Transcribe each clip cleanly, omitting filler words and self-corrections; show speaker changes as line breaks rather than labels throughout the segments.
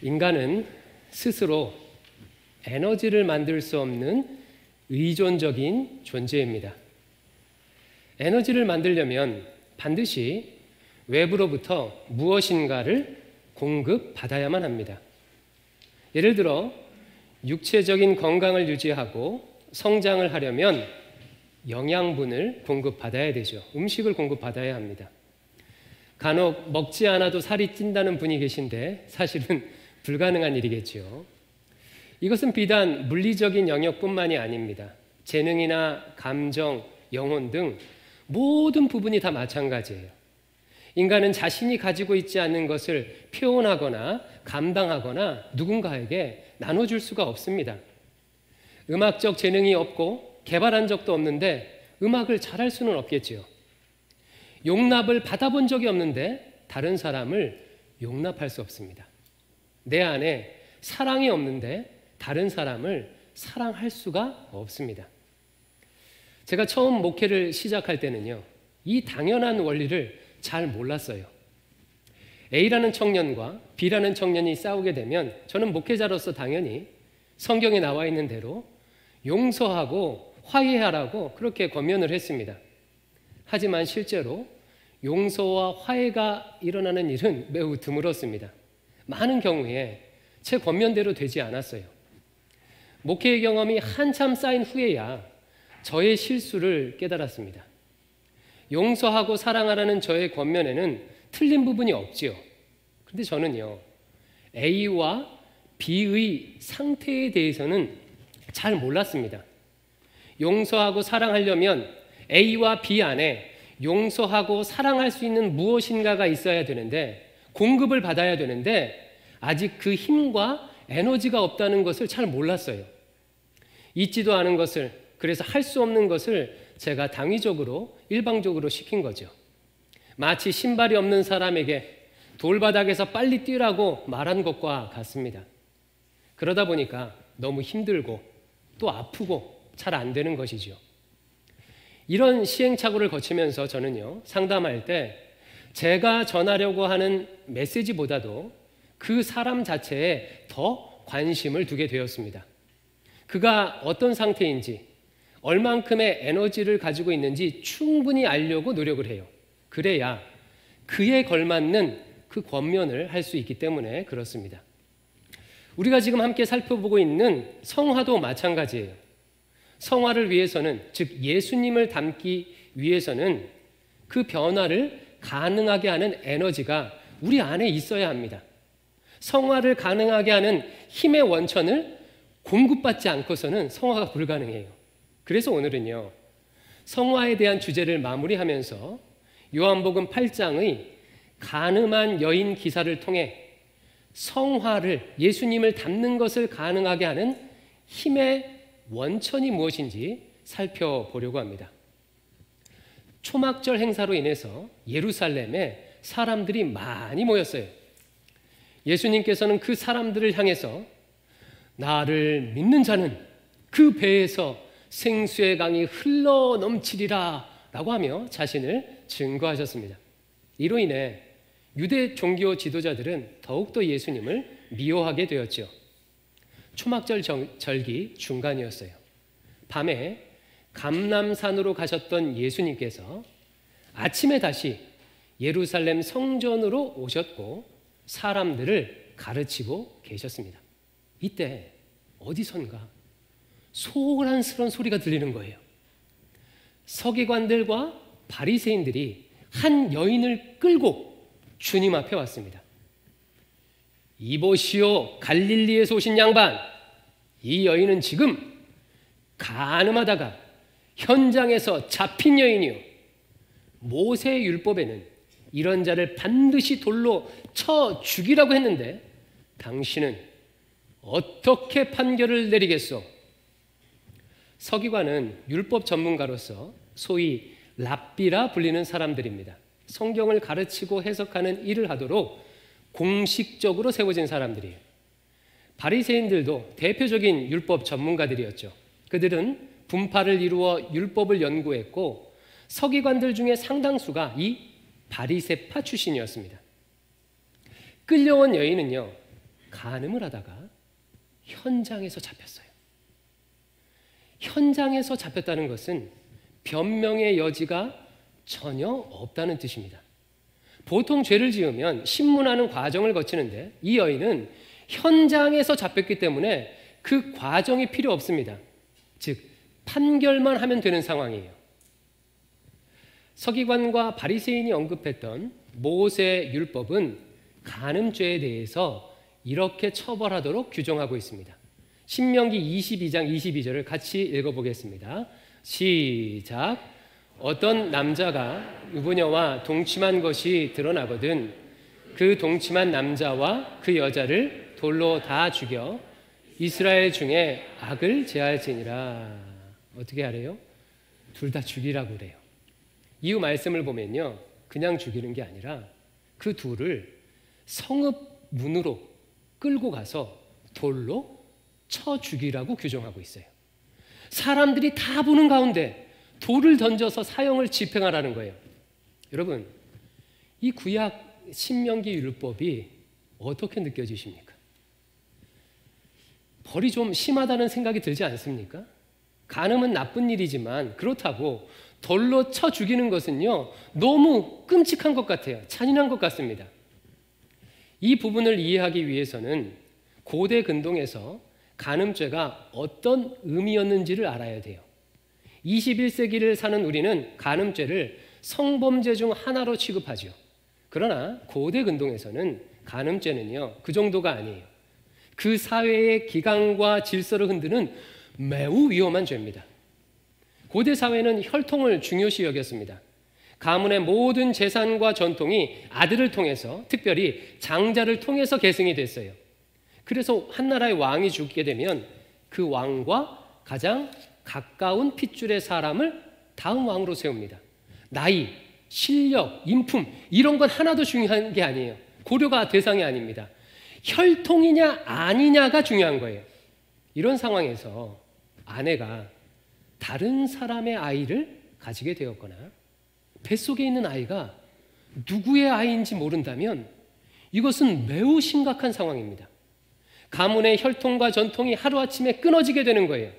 인간은 스스로 에너지를 만들 수 없는 의존적인 존재입니다. 에너지를 만들려면 반드시 외부로부터 무엇인가를 공급받아야만 합니다. 예를 들어 육체적인 건강을 유지하고 성장을 하려면 영양분을 공급받아야 되죠. 음식을 공급받아야 합니다. 간혹 먹지 않아도 살이 찐다는 분이 계신데 사실은 불가능한 일이겠죠. 이것은 비단 물리적인 영역뿐만이 아닙니다. 재능이나 감정, 영혼 등 모든 부분이 다 마찬가지예요. 인간은 자신이 가지고 있지 않는 것을 표현하거나 감당하거나 누군가에게 나눠줄 수가 없습니다. 음악적 재능이 없고 개발한 적도 없는데 음악을 잘할 수는 없겠지요. 용납을 받아본 적이 없는데 다른 사람을 용납할 수 없습니다. 내 안에 사랑이 없는데 다른 사람을 사랑할 수가 없습니다. 제가 처음 목회를 시작할 때는요, 이 당연한 원리를 잘 몰랐어요. A라는 청년과 B라는 청년이 싸우게 되면 저는 목회자로서 당연히 성경에 나와 있는 대로 용서하고 화해하라고 그렇게 권면을 했습니다. 하지만 실제로 용서와 화해가 일어나는 일은 매우 드물었습니다. 많은 경우에 제 권면대로 되지 않았어요. 목회의 경험이 한참 쌓인 후에야 저의 실수를 깨달았습니다. 용서하고 사랑하라는 저의 권면에는 틀린 부분이 없지요. 그런데 저는요, A와 B의 상태에 대해서는 잘 몰랐습니다. 용서하고 사랑하려면 A와 B 안에 용서하고 사랑할 수 있는 무엇인가가 있어야 되는데, 공급을 받아야 되는데 아직 그 힘과 에너지가 없다는 것을 잘 몰랐어요. 있지도 않은 것을, 그래서 할 수 없는 것을 제가 당위적으로 일방적으로 시킨 거죠. 마치 신발이 없는 사람에게 돌바닥에서 빨리 뛰라고 말한 것과 같습니다. 그러다 보니까 너무 힘들고 또 아프고 잘 안 되는 것이죠. 이런 시행착오를 거치면서 저는요, 상담할 때 제가 전하려고 하는 메시지보다도 그 사람 자체에 더 관심을 두게 되었습니다. 그가 어떤 상태인지, 얼만큼의 에너지를 가지고 있는지 충분히 알려고 노력을 해요. 그래야 그에 걸맞는 그 권면을 할 수 있기 때문에 그렇습니다. 우리가 지금 함께 살펴보고 있는 성화도 마찬가지예요. 성화를 위해서는, 즉 예수님을 닮기 위해서는 그 변화를 가능하게 하는 에너지가 우리 안에 있어야 합니다. 성화를 가능하게 하는 힘의 원천을 공급받지 않고서는 성화가 불가능해요. 그래서 오늘은요, 성화에 대한 주제를 마무리하면서 요한복음 8장의 간음한 여인 기사를 통해 성화를, 예수님을 닮는 것을 가능하게 하는 힘의 원천이 무엇인지 살펴보려고 합니다. 초막절 행사로 인해서 예루살렘에 사람들이 많이 모였어요. 예수님께서는 그 사람들을 향해서 나를 믿는 자는 그 배에서 생수의 강이 흘러 넘치리라 라고 하며 자신을 증거하셨습니다. 이로 인해 유대 종교 지도자들은 더욱더 예수님을 미워하게 되었죠. 초막절 절기 중간이었어요. 밤에 감람산으로 가셨던 예수님께서 아침에 다시 예루살렘 성전으로 오셨고 사람들을 가르치고 계셨습니다. 이때 어디선가 소란스러운 소리가 들리는 거예요. 서기관들과 바리새인들이 한 여인을 끌고 주님 앞에 왔습니다. 이보시오, 갈릴리에서 오신 양반, 이 여인은 지금 간음하다가 현장에서 잡힌 여인이요, 모세의 율법에는 이런 자를 반드시 돌로 쳐 죽이라고 했는데 당신은 어떻게 판결을 내리겠소? 서기관은 율법 전문가로서 소위 랍비라 불리는 사람들입니다. 성경을 가르치고 해석하는 일을 하도록 공식적으로 세워진 사람들이에요. 바리새인들도 대표적인 율법 전문가들이었죠. 그들은 분파를 이루어 율법을 연구했고 서기관들 중에 상당수가 이 바리새파 출신이었습니다. 끌려온 여인은요, 간음을 하다가 현장에서 잡혔어요. 현장에서 잡혔다는 것은 변명의 여지가 전혀 없다는 뜻입니다. 보통 죄를 지으면 신문하는 과정을 거치는데 이 여인은 현장에서 잡혔기 때문에 그 과정이 필요 없습니다. 즉 판결만 하면 되는 상황이에요. 서기관과 바리새인이 언급했던 모세 율법은 간음죄에 대해서 이렇게 처벌하도록 규정하고 있습니다. 신명기 22장 22절을 같이 읽어보겠습니다. 시작. 어떤 남자가 유부녀와 동침한 것이 드러나거든 그 동침한 남자와 그 여자를 돌로 다 죽여 이스라엘 중에 악을 제할지니라. 어떻게 하래요? 둘 다 죽이라고 그래요. 이후 말씀을 보면요, 그냥 죽이는 게 아니라 그 둘을 성읍 문으로 끌고 가서 돌로 쳐 죽이라고 규정하고 있어요. 사람들이 다 보는 가운데 돌을 던져서 사형을 집행하라는 거예요. 여러분, 이 구약 신명기 율법이 어떻게 느껴지십니까? 벌이 좀 심하다는 생각이 들지 않습니까? 간음은 나쁜 일이지만 그렇다고 돌로 쳐 죽이는 것은요, 너무 끔찍한 것 같아요. 잔인한 것 같습니다. 이 부분을 이해하기 위해서는 고대 근동에서 간음죄가 어떤 의미였는지를 알아야 돼요. 21세기를 사는 우리는 간음죄를 성범죄 중 하나로 취급하죠. 그러나 고대 근동에서는 간음죄는요, 그 정도가 아니에요. 그 사회의 기강과 질서를 흔드는 매우 위험한 죄입니다. 고대 사회는 혈통을 중요시 여겼습니다. 가문의 모든 재산과 전통이 아들을 통해서, 특별히 장자를 통해서 계승이 됐어요. 그래서 한 나라의 왕이 죽게 되면 그 왕과 가장 가까운 핏줄의 사람을 다음 왕으로 세웁니다. 나이, 실력, 인품 이런 건 하나도 중요한 게 아니에요. 고려가 대상이 아닙니다. 혈통이냐 아니냐가 중요한 거예요. 이런 상황에서 아내가 다른 사람의 아이를 가지게 되었거나 뱃속에 있는 아이가 누구의 아이인지 모른다면 이것은 매우 심각한 상황입니다. 가문의 혈통과 전통이 하루아침에 끊어지게 되는 거예요.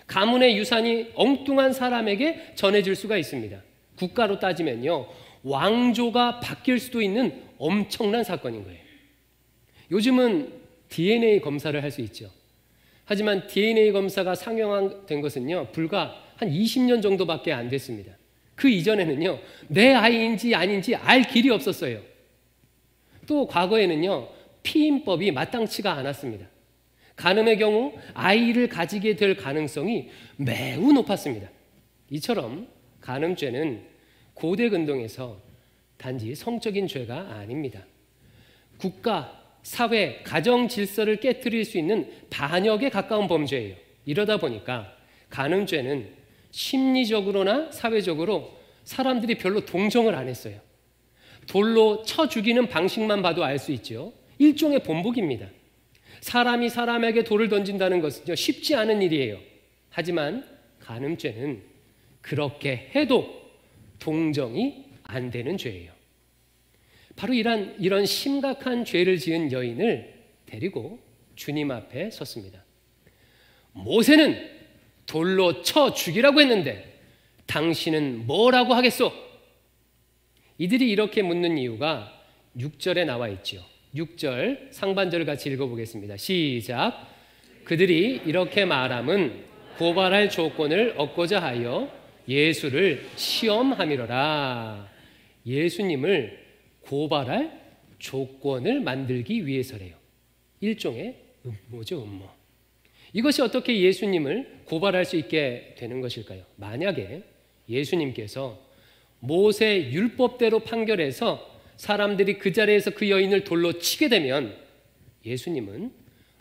가문의 유산이 엉뚱한 사람에게 전해질 수가 있습니다. 국가로 따지면요, 왕조가 바뀔 수도 있는 엄청난 사건인 거예요. 요즘은 DNA 검사를 할 수 있죠. 하지만 DNA 검사가 상용화된 것은요, 불과 한 20년 정도밖에 안 됐습니다. 그 이전에는요, 내 아이인지 아닌지 알 길이 없었어요. 또 과거에는요, 피임법이 마땅치가 않았습니다. 간음의 경우 아이를 가지게 될 가능성이 매우 높았습니다. 이처럼 간음죄는 고대 근동에서 단지 성적인 죄가 아닙니다. 국가, 사회, 가정 질서를 깨트릴 수 있는 반역에 가까운 범죄예요. 이러다 보니까 간음죄는 심리적으로나 사회적으로 사람들이 별로 동정을 안 했어요. 돌로 쳐 죽이는 방식만 봐도 알 수 있죠. 일종의 본보기입니다. 사람이 사람에게 돌을 던진다는 것은 쉽지 않은 일이에요. 하지만 간음죄는 그렇게 해도 동정이 안 되는 죄예요. 바로 이런 심각한 죄를 지은 여인을 데리고 주님 앞에 섰습니다. 모세는 돌로 쳐 죽이라고 했는데 당신은 뭐라고 하겠소? 이들이 이렇게 묻는 이유가 6절에 나와 있죠. 6절 상반절을 같이 읽어보겠습니다. 시작. 그들이 이렇게 말함은 고발할 조건을 얻고자 하여 예수를 시험함이로라. 예수님을 고발할 조건을 만들기 위해서래요. 일종의 음모죠, 음모. 이것이 어떻게 예수님을 고발할 수 있게 되는 것일까요? 만약에 예수님께서 모세 율법대로 판결해서 사람들이 그 자리에서 그 여인을 돌로 치게 되면 예수님은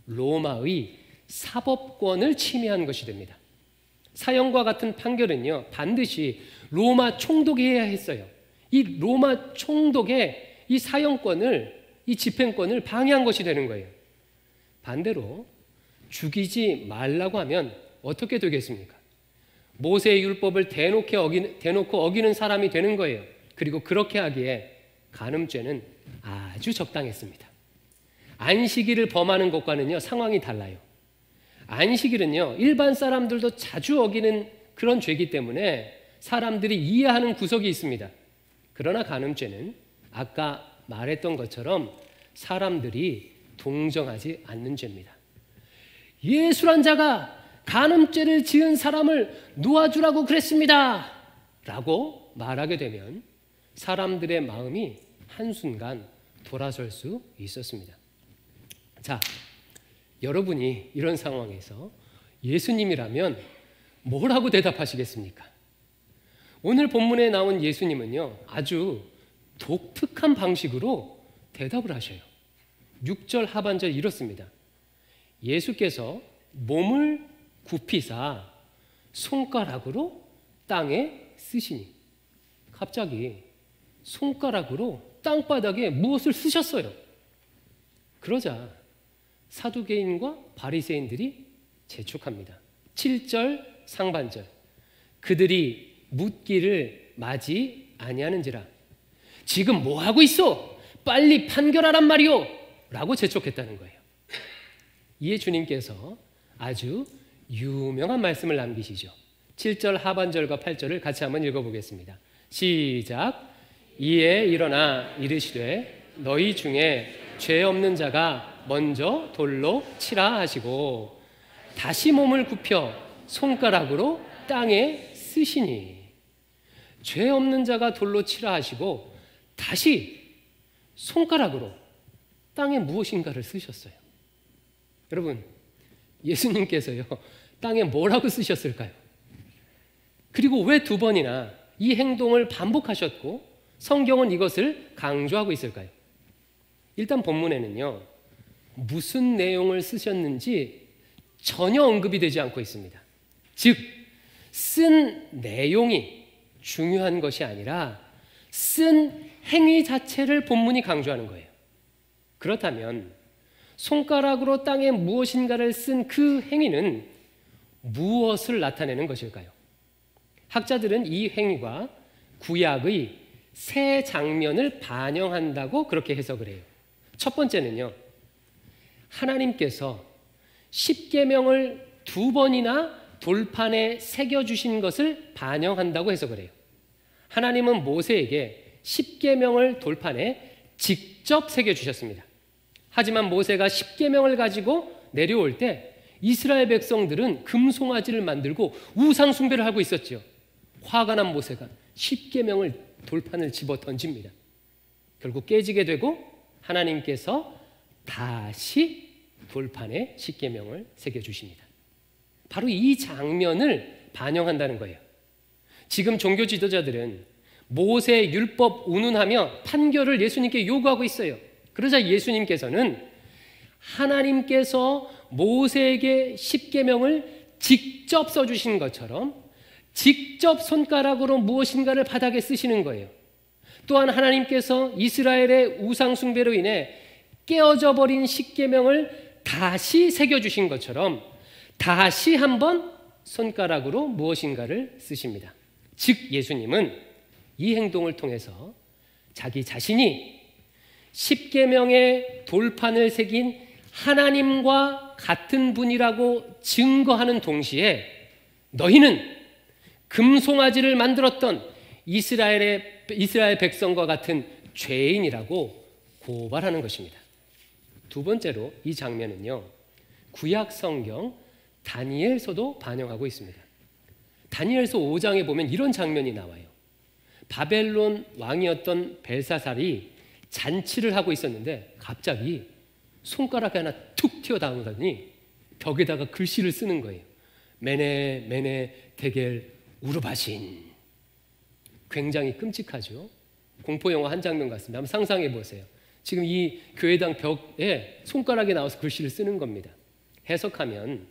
로마의 사법권을 침해한 것이 됩니다. 사형과 같은 판결은요, 반드시 로마 총독이 해야 했어요. 이 로마 총독의 이 사형권을, 이 집행권을 방해한 것이 되는 거예요. 반대로 죽이지 말라고 하면 어떻게 되겠습니까? 모세의 율법을 대놓고 어기는 사람이 되는 거예요. 그리고 그렇게 하기에 간음죄는 아주 적당했습니다. 안식일을 범하는 것과는요, 상황이 달라요. 안식일은요, 일반 사람들도 자주 어기는 그런 죄이기 때문에 사람들이 이해하는 구석이 있습니다. 그러나 간음죄는 아까 말했던 것처럼 사람들이 동정하지 않는 죄입니다. 예수란 자가 간음죄를 지은 사람을 놓아주라고 그랬습니다 라고 말하게 되면 사람들의 마음이 한순간 돌아설 수 있었습니다. 자, 여러분이 이런 상황에서 예수님이라면 뭐라고 대답하시겠습니까? 오늘 본문에 나온 예수님은요, 아주 독특한 방식으로 대답을 하셔요. 6절 하반절 이렇습니다. 예수께서 몸을 굽히사 손가락으로 땅에 쓰시니. 갑자기 손가락으로 땅바닥에 무엇을 쓰셨어요. 그러자 사두개인과 바리새인들이 재촉합니다. 7절 상반절. 그들이 묻기를 마지 아니하는지라. 지금 뭐 하고 있어? 빨리 판결하란 말이오! 라고 재촉했다는 거예요. 이에 주님께서 아주 유명한 말씀을 남기시죠. 7절 하반절과 8절을 같이 한번 읽어보겠습니다. 시작. 이에 일어나 이르시되 너희 중에 죄 없는 자가 먼저 돌로 치라 하시고 다시 몸을 굽혀 손가락으로 땅에 쓰시니. 죄 없는 자가 돌로 치라 하시고 다시 손가락으로 땅에 무엇인가를 쓰셨어요. 여러분, 예수님께서요, 땅에 뭐라고 쓰셨을까요? 그리고 왜 두 번이나 이 행동을 반복하셨고 성경은 이것을 강조하고 있을까요? 일단 본문에는요, 무슨 내용을 쓰셨는지 전혀 언급이 되지 않고 있습니다. 즉, 쓴 내용이 중요한 것이 아니라 쓴 행위 자체를 본문이 강조하는 거예요. 그렇다면 손가락으로 땅에 무엇인가를 쓴 그 행위는 무엇을 나타내는 것일까요? 학자들은 이 행위가 구약의 세 장면을 반영한다고 그렇게 해석을 해요. 첫 번째는요, 하나님께서 십계명을 2번이나 돌판에 새겨주신 것을 반영한다고 해석을 해요. 하나님은 모세에게 십계명을 돌판에 직접 새겨주셨습니다. 하지만 모세가 십계명을 가지고 내려올 때 이스라엘 백성들은 금송아지를 만들고 우상 숭배를 하고 있었죠. 화가 난 모세가 십계명을 돌판을 집어 던집니다. 결국 깨지게 되고 하나님께서 다시 돌판에 십계명을 새겨주십니다. 바로 이 장면을 반영한다는 거예요. 지금 종교 지도자들은 모세의 율법 운운하며 판결을 예수님께 요구하고 있어요. 그러자 예수님께서는 하나님께서 모세에게 십계명을 직접 써주신 것처럼 직접 손가락으로 무엇인가를 바닥에 쓰시는 거예요. 또한 하나님께서 이스라엘의 우상 숭배로 인해 깨어져 버린 십계명을 다시 새겨주신 것처럼 다시 한번 손가락으로 무엇인가를 쓰십니다. 즉 예수님은 이 행동을 통해서 자기 자신이 십계명의 돌판을 새긴 하나님과 같은 분이라고 증거하는 동시에 너희는 금송아지를 만들었던 이스라엘 백성과 같은 죄인이라고 고발하는 것입니다. 두 번째로 이 장면은요, 구약 성경 다니엘서도 반영하고 있습니다. 다니엘서 5장에 보면 이런 장면이 나와요. 바벨론 왕이었던 벨사살이 잔치를 하고 있었는데 갑자기 손가락이 하나 툭 튀어나오더니 벽에다가 글씨를 쓰는 거예요. 메네 메네 데겔 우르바신. 굉장히 끔찍하죠. 공포영화 한 장면 같습니다. 한번 상상해 보세요. 지금 이 교회당 벽에 손가락이 나와서 글씨를 쓰는 겁니다. 해석하면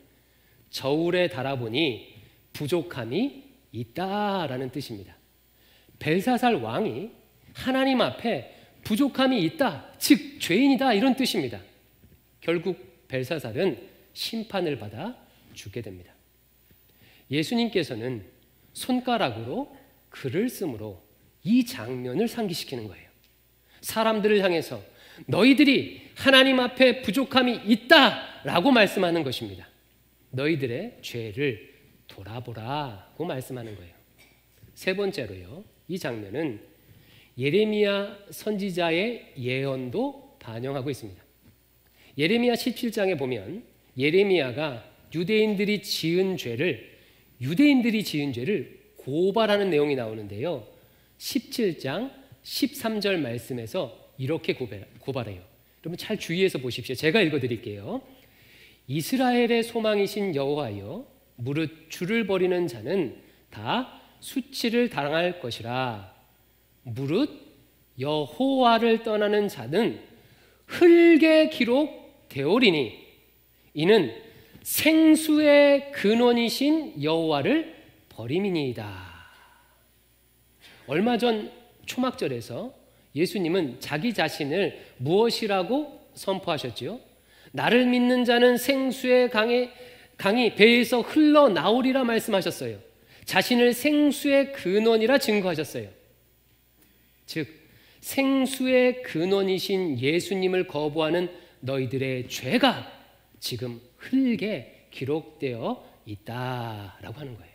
저울에 달아보니 부족함이 있다라는 뜻입니다. 벨사살 왕이 하나님 앞에 부족함이 있다, 즉 죄인이다, 이런 뜻입니다. 결국 벨사살은 심판을 받아 죽게 됩니다. 예수님께서는 손가락으로 글을 쓰므로 이 장면을 상기시키는 거예요. 사람들을 향해서 너희들이 하나님 앞에 부족함이 있다라고 말씀하는 것입니다. 너희들의 죄를 돌아보라고 말씀하는 거예요. 세 번째로요, 이 장면은 예레미야 선지자의 예언도 반영하고 있습니다. 예레미야 17장에 보면 유대인들이 지은 죄를 고발하는 내용이 나오는데요. 17장 13절 말씀에서 이렇게 고발해요. 여러분 잘 주의해서 보십시오. 제가 읽어드릴게요. 이스라엘의 소망이신 여호와여, 무릇 주를 버리는 자는 다 수치를 당할 것이라. 무릇 여호와를 떠나는 자는 흙에 기록되오리니 이는 생수의 근원이신 여호와를 버림이니이다. 얼마 전 초막절에서 예수님은 자기 자신을 무엇이라고 선포하셨지요? 나를 믿는 자는 생수의 강이 배에서 흘러나오리라 말씀하셨어요. 자신을 생수의 근원이라 증거하셨어요. 즉 생수의 근원이신 예수님을 거부하는 너희들의 죄가 지금 흙에 기록되어 있다라고 하는 거예요.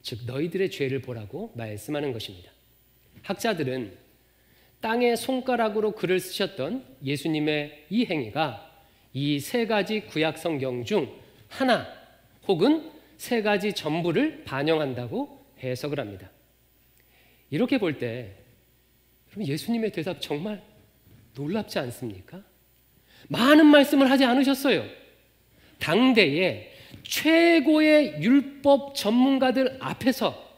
즉 너희들의 죄를 보라고 말씀하는 것입니다. 학자들은 땅에 손가락으로 글을 쓰셨던 예수님의 이 행위가 이 세 가지 구약 성경 중 하나 혹은 세 가지 전부를 반영한다고 해석을 합니다. 이렇게 볼 때 예수님의 대답 정말 놀랍지 않습니까? 많은 말씀을 하지 않으셨어요. 당대의 최고의 율법 전문가들 앞에서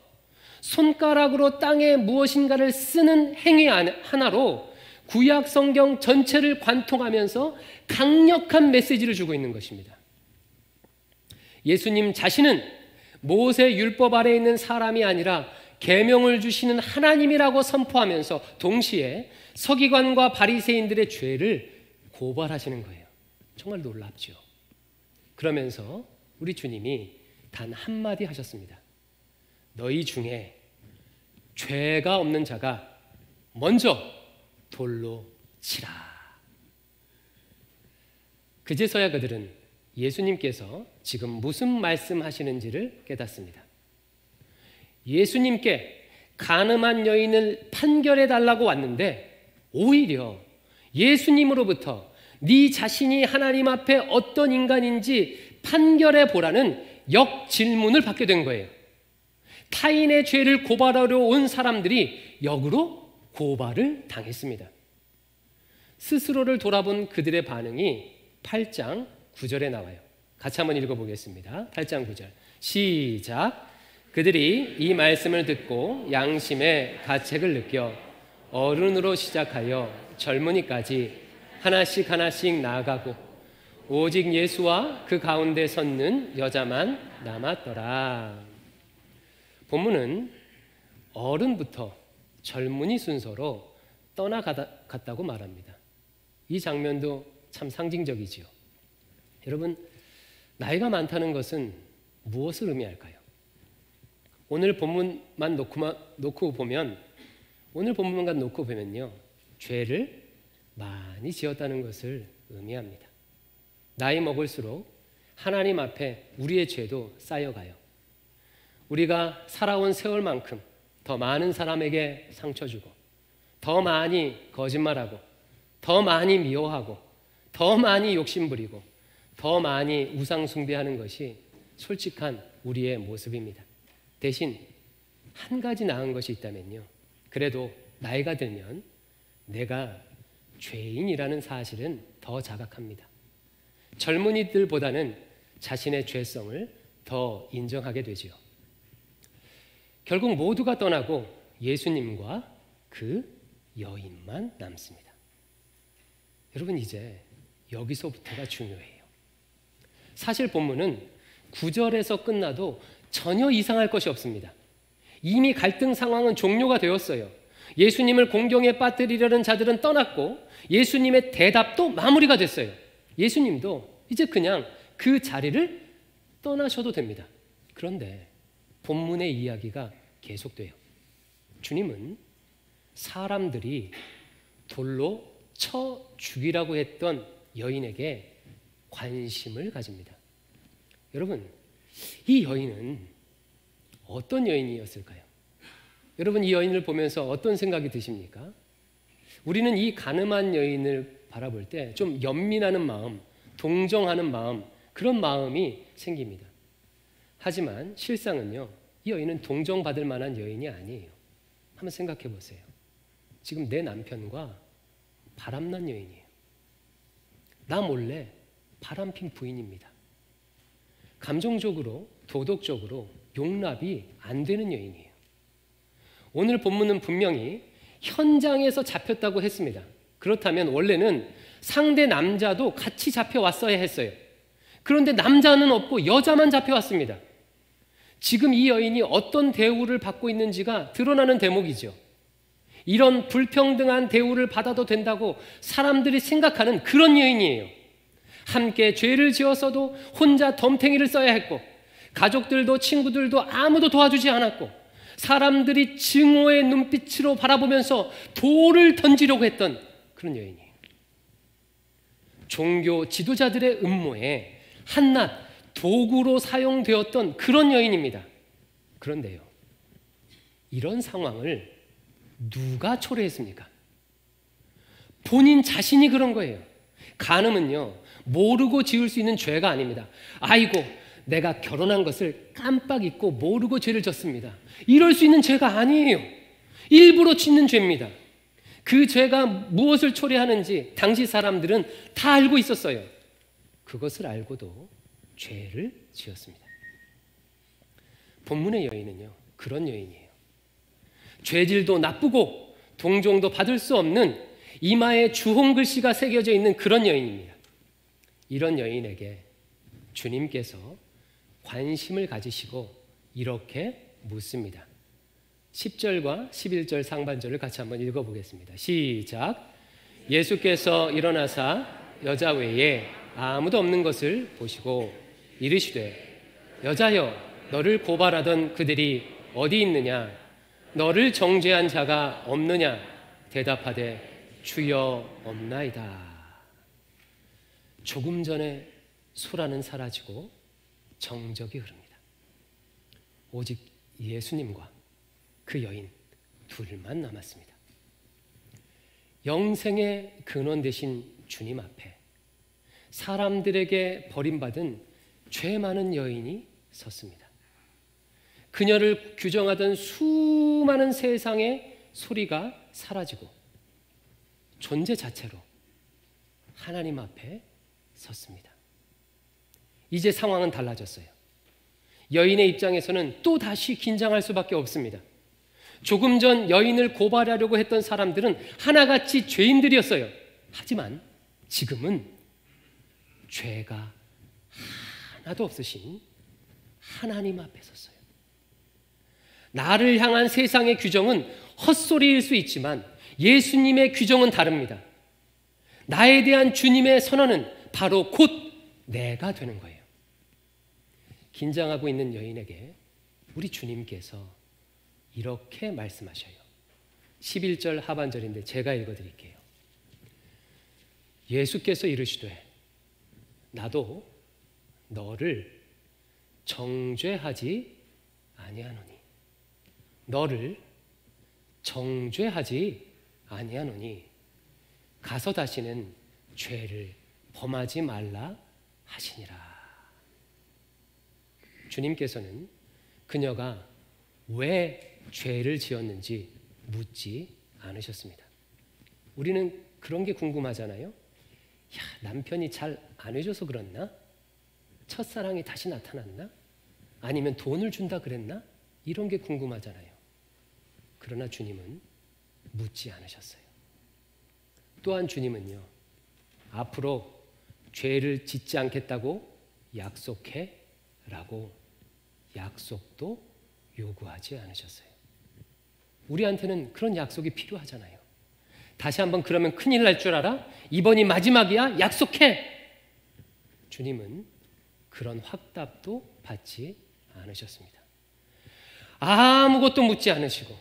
손가락으로 땅에 무엇인가를 쓰는 행위 하나로 구약 성경 전체를 관통하면서 강력한 메시지를 주고 있는 것입니다. 예수님 자신은 모세 율법 아래에 있는 사람이 아니라 계명을 주시는 하나님이라고 선포하면서 동시에 서기관과 바리새인들의 죄를 고발하시는 거예요. 정말 놀랍죠. 그러면서 우리 주님이 단 한마디 하셨습니다. 너희 중에 죄가 없는 자가 먼저 돌로 치라. 그제서야 그들은 예수님께서 지금 무슨 말씀하시는지를 깨닫습니다. 예수님께 간음한 여인을 판결해 달라고 왔는데 오히려 예수님으로부터 네 자신이 하나님 앞에 어떤 인간인지 판결해 보라는 역질문을 받게 된 거예요. 타인의 죄를 고발하려 온 사람들이 역으로 고발을 당했습니다. 스스로를 돌아본 그들의 반응이 8장 9절에 나와요. 같이 한번 읽어보겠습니다. 8장 9절 시작. 그들이 이 말씀을 듣고 양심의 가책을 느껴 어른으로 시작하여 젊은이까지 하나씩 나아가고 오직 예수와 그 가운데 섰는 여자만 남았더라. 본문은 어른부터 젊은이 순서로 떠나갔다고 말합니다. 이 장면도 참 상징적이지요. 여러분, 나이가 많다는 것은 무엇을 의미할까요? 오늘 본문만 놓고 보면요, 죄를 많이 지었다는 것을 의미합니다. 나이 먹을수록 하나님 앞에 우리의 죄도 쌓여가요. 우리가 살아온 세월만큼 더 많은 사람에게 상처 주고, 더 많이 거짓말하고, 더 많이 미워하고, 더 많이 욕심부리고, 더 많이 우상 숭배하는 것이 솔직한 우리의 모습입니다. 대신 한 가지 나은 것이 있다면요, 그래도 나이가 들면 내가 죄인이라는 사실은 더 자각합니다. 젊은이들보다는 자신의 죄성을 더 인정하게 되지요. 결국 모두가 떠나고 예수님과 그 여인만 남습니다. 여러분, 이제 여기서부터가 중요해요. 사실 본문은 9절에서 끝나도 전혀 이상할 것이 없습니다. 이미 갈등 상황은 종료가 되었어요. 예수님을 공경에 빠뜨리려는 자들은 떠났고 예수님의 대답도 마무리가 됐어요. 예수님도 이제 그냥 그 자리를 떠나셔도 됩니다. 그런데 본문의 이야기가 계속돼요. 주님은 사람들이 돌로 쳐 죽이라고 했던 여인에게 관심을 가집니다. 여러분, 이 여인은 어떤 여인이었을까요? 여러분, 이 여인을 보면서 어떤 생각이 드십니까? 우리는 이 가늠한 여인을 바라볼 때 좀 연민하는 마음, 동정하는 마음, 그런 마음이 생깁니다. 하지만 실상은요, 이 여인은 동정받을 만한 여인이 아니에요. 한번 생각해 보세요. 지금 내 남편과 바람난 여인이에요. 나 몰래 바람핀 부인입니다. 감정적으로, 도덕적으로 용납이 안 되는 여인이에요. 오늘 본문은 분명히 현장에서 잡혔다고 했습니다. 그렇다면 원래는 상대 남자도 같이 잡혀왔어야 했어요. 그런데 남자는 없고 여자만 잡혀왔습니다. 지금 이 여인이 어떤 대우를 받고 있는지가 드러나는 대목이죠. 이런 불평등한 대우를 받아도 된다고 사람들이 생각하는 그런 여인이에요. 함께 죄를 지었어도 혼자 덤탱이를 써야 했고, 가족들도 친구들도 아무도 도와주지 않았고, 사람들이 증오의 눈빛으로 바라보면서 돌을 던지려고 했던 그런 여인이에요. 종교 지도자들의 음모에 한낱 도구로 사용되었던 그런 여인입니다. 그런데요, 이런 상황을 누가 초래했습니까? 본인 자신이 그런 거예요. 간음은요, 모르고 지을 수 있는 죄가 아닙니다. 아이고, 내가 결혼한 것을 깜빡 잊고 모르고 죄를 졌습니다. 이럴 수 있는 죄가 아니에요. 일부러 짓는 죄입니다. 그 죄가 무엇을 초래하는지 당시 사람들은 다 알고 있었어요. 그것을 알고도 죄를 지었습니다. 본문의 여인은요, 그런 여인이에요. 죄질도 나쁘고 동정도 받을 수 없는 이마에 주홍 글씨가 새겨져 있는 그런 여인입니다. 이런 여인에게 주님께서 관심을 가지시고 이렇게 묻습니다. 10절과 11절 상반절을 같이 한번 읽어보겠습니다. 시작. 예수께서 일어나사 여자 외에 아무도 없는 것을 보시고 이르시되 여자여, 너를 고발하던 그들이 어디 있느냐? 너를 정죄한 자가 없느냐? 대답하되 주여 없나이다. 조금 전에 소라는 사라지고 정적이 흐릅니다. 오직 예수님과 그 여인 둘만 남았습니다. 영생의 근원 되신 주님 앞에 사람들에게 버림받은 죄 많은 여인이 섰습니다. 그녀를 규정하던 수많은 세상의 소리가 사라지고 존재 자체로 하나님 앞에 섰습니다. 이제 상황은 달라졌어요. 여인의 입장에서는 또 다시 긴장할 수밖에 없습니다. 조금 전 여인을 고발하려고 했던 사람들은 하나같이 죄인들이었어요. 하지만 지금은 죄가 하나도 없으신 하나님 앞에 섰어요. 나를 향한 세상의 규정은 헛소리일 수 있지만 예수님의 규정은 다릅니다. 나에 대한 주님의 선언은 바로 곧 내가 되는 거예요. 긴장하고 있는 여인에게 우리 주님께서 이렇게 말씀하셔요. 11절 하반절인데 제가 읽어드릴게요. 예수께서 이르시되 나도 너를 정죄하지 아니하노니, 너를 정죄하지 아니하노니 가서 다시는 죄를 범하지 말라 하시니라. 주님께서는 그녀가 왜 죄를 지었는지 묻지 않으셨습니다. 우리는 그런 게 궁금하잖아요. 야, 남편이 잘 안 해줘서 그랬나? 첫사랑이 다시 나타났나? 아니면 돈을 준다 그랬나? 이런 게 궁금하잖아요. 그러나 주님은 묻지 않으셨어요. 또한 주님은요, 앞으로 죄를 짓지 않겠다고 약속해 라고 약속도 요구하지 않으셨어요. 우리한테는 그런 약속이 필요하잖아요. 다시 한번 그러면 큰일 날 줄 알아? 이번이 마지막이야? 약속해! 주님은 그런 확답도 받지 않으셨습니다. 아무것도 묻지 않으시고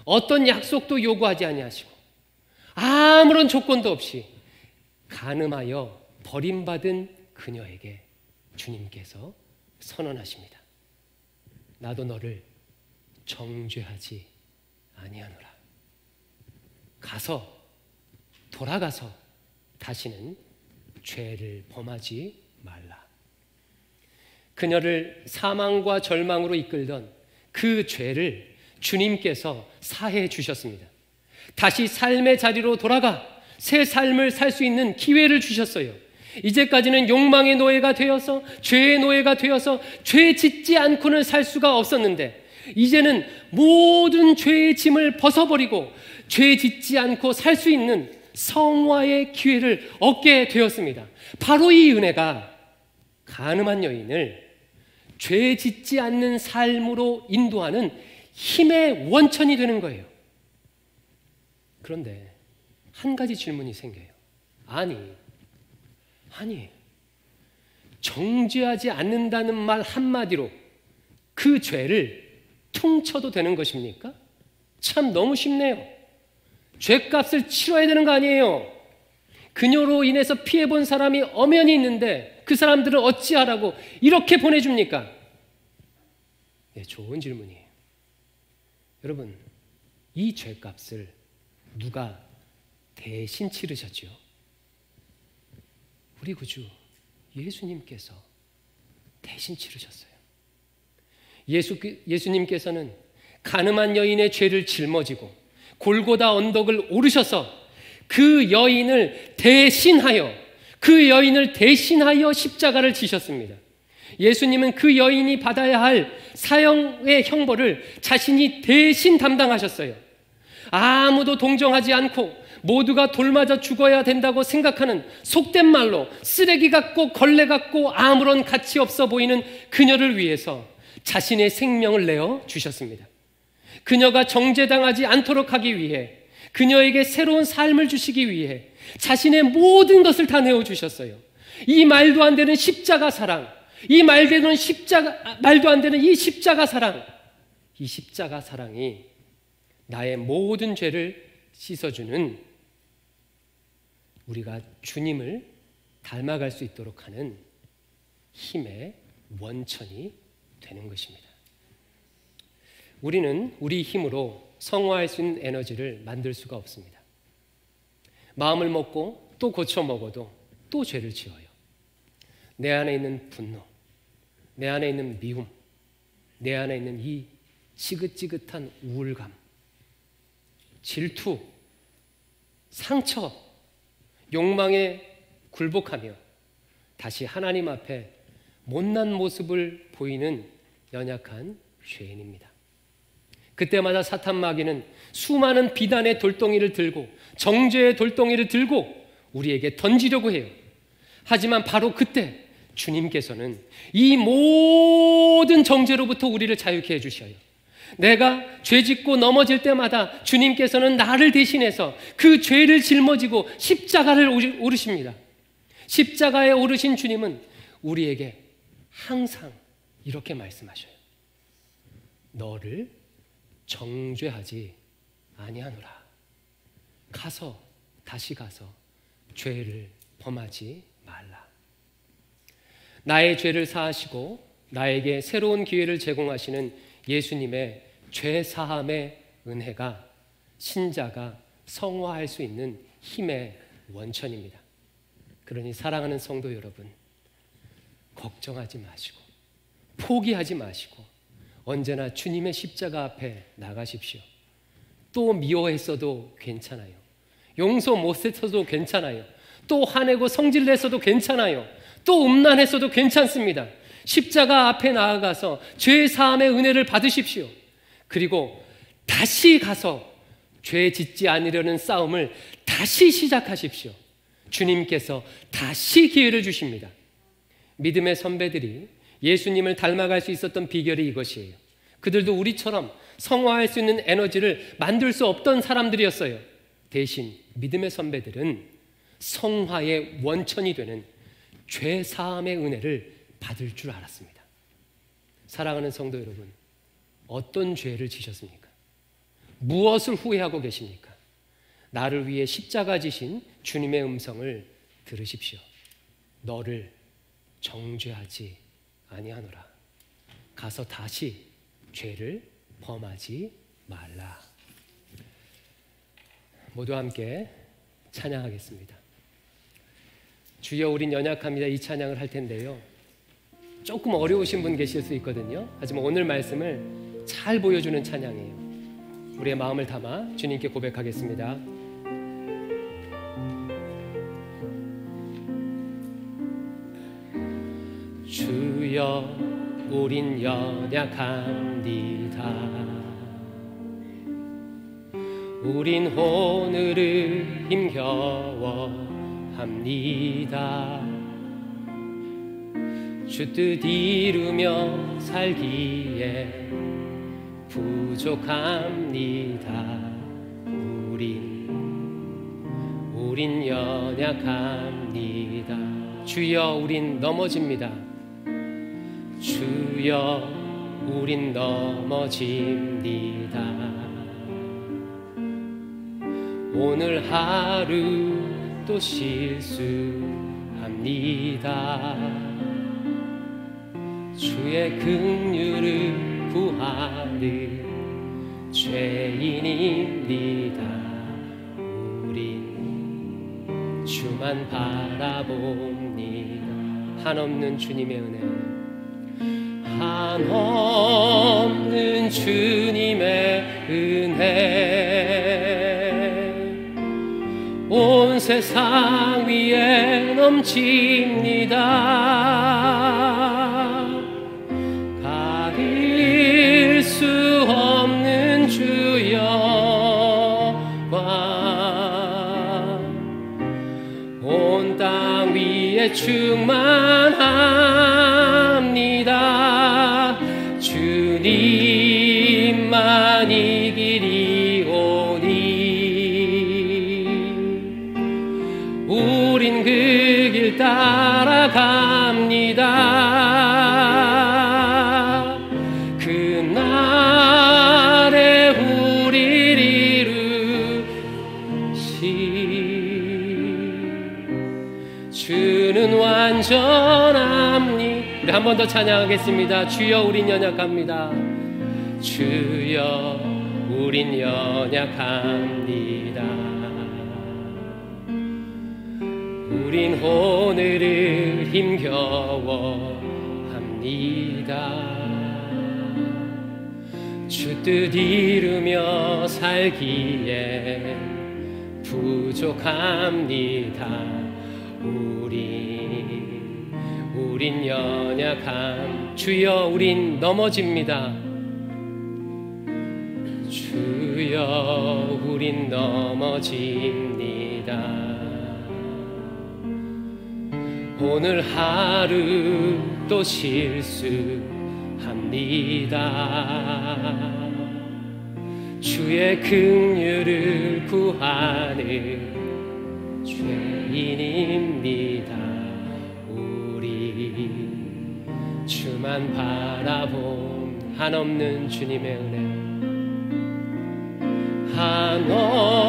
어떤 약속도 요구하지 아니하시고 아무런 조건도 없이 간음하여 버림받은 그녀에게 주님께서 선언하십니다. 나도 너를 정죄하지 아니하노라. 돌아가서 다시는 죄를 범하지 말라. 그녀를 사망과 절망으로 이끌던 그 죄를 주님께서 사해 주셨습니다. 다시 삶의 자리로 돌아가 새 삶을 살 수 있는 기회를 주셨어요. 이제까지는 욕망의 노예가 되어서 죄의 노예가 되어서 죄 짓지 않고는 살 수가 없었는데 이제는 모든 죄의 짐을 벗어버리고 죄 짓지 않고 살 수 있는 성화의 기회를 얻게 되었습니다. 바로 이 은혜가 간음한 여인을 죄 짓지 않는 삶으로 인도하는 힘의 원천이 되는 거예요. 그런데 한 가지 질문이 생겨요. 아니 정죄하지 않는다는 말 한마디로 그 죄를 퉁쳐도 되는 것입니까? 참 너무 쉽네요. 죄값을 치러야 되는 거 아니에요. 그녀로 인해서 피해본 사람이 엄연히 있는데 그 사람들은 어찌하라고 이렇게 보내줍니까? 네, 좋은 질문이에요. 여러분, 이 죄값을 누가 대신 치르셨죠? 우리 구주 예수님께서 대신 치르셨어요. 예수님께서는 간음한 여인의 죄를 짊어지고 골고다 언덕을 오르셔서 그 여인을 대신하여 십자가를 지셨습니다. 예수님은 그 여인이 받아야 할 사형의 형벌을 자신이 대신 담당하셨어요. 아무도 동정하지 않고 모두가 돌맞아 죽어야 된다고 생각하는 속된 말로 쓰레기 같고 걸레 같고 아무런 가치 없어 보이는 그녀를 위해서 자신의 생명을 내어 주셨습니다. 그녀가 정죄당하지 않도록 하기 위해, 그녀에게 새로운 삶을 주시기 위해 자신의 모든 것을 다 내어 주셨어요. 이 말도 안 되는 십자가 사랑, 말도 안 되는 이 십자가 사랑, 이 십자가 사랑이 나의 모든 죄를 씻어주는, 우리가 주님을 닮아갈 수 있도록 하는 힘의 원천이 되는 것입니다. 우리는 우리 힘으로 성화할 수 있는 에너지를 만들 수가 없습니다. 마음을 먹고 또 고쳐 먹어도 또 죄를 지어요. 내 안에 있는 분노, 내 안에 있는 미움, 내 안에 있는 이 지긋지긋한 우울감, 질투, 상처, 욕망에 굴복하며 다시 하나님 앞에 못난 모습을 보이는 연약한 죄인입니다. 그때마다 사탄 마귀는 수많은 비단의 돌덩이를 들고, 정죄의 돌덩이를 들고 우리에게 던지려고 해요. 하지만 바로 그때 주님께서는 이 모든 정죄로부터 우리를 자유케 해주셔요. 내가 죄짓고 넘어질 때마다 주님께서는 나를 대신해서 그 죄를 짊어지고 십자가를 오르십니다. 십자가에 오르신 주님은 우리에게 항상 이렇게 말씀하셔요. 너를 정죄하지 아니하노라. 다시 가서 죄를 범하지 말라. 나의 죄를 사하시고 나에게 새로운 기회를 제공하시는 예수님의 죄 사함의 은혜가 신자가 성화할 수 있는 힘의 원천입니다. 그러니 사랑하는 성도 여러분, 걱정하지 마시고 포기하지 마시고 언제나 주님의 십자가 앞에 나가십시오. 또 미워했어도 괜찮아요. 용서 못했어도 괜찮아요. 또 화내고 성질냈어도 괜찮아요. 또 음란했어도 괜찮습니다. 십자가 앞에 나아가서 죄 사함의 은혜를 받으십시오. 그리고 다시 가서 죄 짓지 않으려는 싸움을 다시 시작하십시오. 주님께서 다시 기회를 주십니다. 믿음의 선배들이 예수님을 닮아갈 수 있었던 비결이 이것이에요. 그들도 우리처럼 성화할 수 있는 에너지를 만들 수 없던 사람들이었어요. 대신 믿음의 선배들은 성화의 원천이 되는 죄 사함의 은혜를 받을 줄 알았습니다. 사랑하는 성도 여러분, 어떤 죄를 지셨습니까? 무엇을 후회하고 계십니까? 나를 위해 십자가 지신 주님의 음성을 들으십시오. 너를 정죄하지 아니하노라. 가서 다시 죄를 범하지 말라. 모두 함께 찬양하겠습니다. 주여 우린 연약합니다. 이 찬양을 할 텐데요, 조금 어려우신 분 계실 수 있거든요. 하지만 오늘 말씀을 잘 보여주는 찬양이에요. 우리의 마음을 담아 주님께 고백하겠습니다. 주여 우린 연약합니다. 우린 오늘을 힘겨워합니다. 주 뜻 이루며 살기에 부족합니다. 우린 연약합니다. 주여 우린 넘어집니다. 주여 우린 넘어집니다. 오늘 하루 또 실수합니다. 주의 긍휼을 구하는 죄인입니다. 우린 주만 바라봅니다. 한없는 주님의 은혜, 한없는 주님의 은혜, 온 세상 위에 넘칩니다. 가릴 수 없는 주여와 온 땅 위에 충만합니다. 주님만이 길이오니 우린 그 길 따라갑니다. 그날에 우릴 이루신 주는 완전합니다. 우리 한 번 더 찬양하겠습니다. 주여 우린 연약합니다. 주여 우린 연약합니다. 우린 오늘을 힘겨워합니다. 주 뜻 이루며 살기에 부족합니다. 우린 연약함. 주여 우린 넘어집니다. 주여 우린 넘어집니다. 오늘 하루 또 실수합니다. 주의 긍휼을 구하는 죄인입니다. 우리 주만 바라본 한없는 주님의 은혜,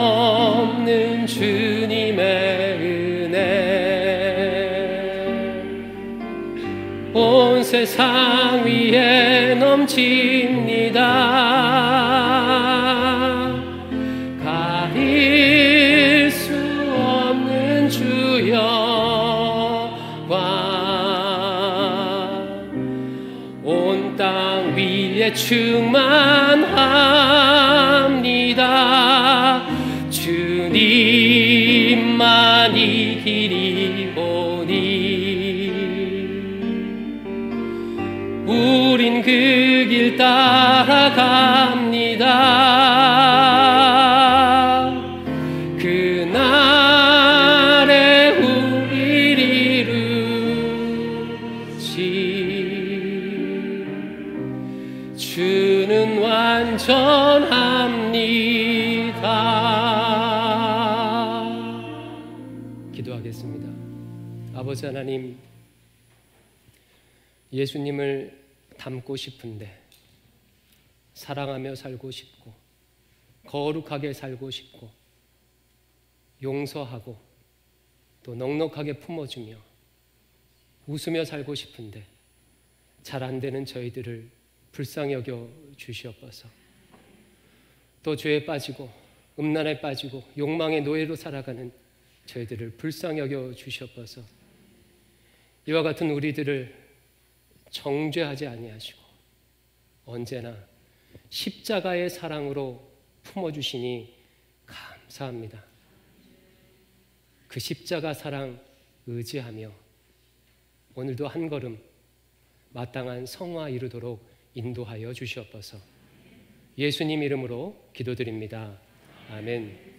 한없는 주님의 은혜, 온 세상 위에 넘칩니다. 가릴 수 없는 주여와 온 땅 위에 충만합니다. 주님만이 길이오니 우린 그 길 따라갑니다. 그날에 우릴 이루신 주는 완전합니다. 기도하겠습니다. 아버지 하나님, 예수님을 닮고 싶은데, 사랑하며 살고 싶고 거룩하게 살고 싶고 용서하고 또 넉넉하게 품어주며 웃으며 살고 싶은데 잘 안 되는 저희들을 불쌍히 여겨 주시옵소서. 또 죄에 빠지고 음란에 빠지고 욕망의 노예로 살아가는 저희들을 불쌍히 여겨 주시옵소서. 이와 같은 우리들을 정죄하지 아니하시고 언제나 십자가의 사랑으로 품어주시니 감사합니다. 그 십자가 사랑 의지하며 오늘도 한 걸음 마땅한 성화 이루도록 인도하여 주시옵소서. 예수님 이름으로 기도드립니다. 아멘.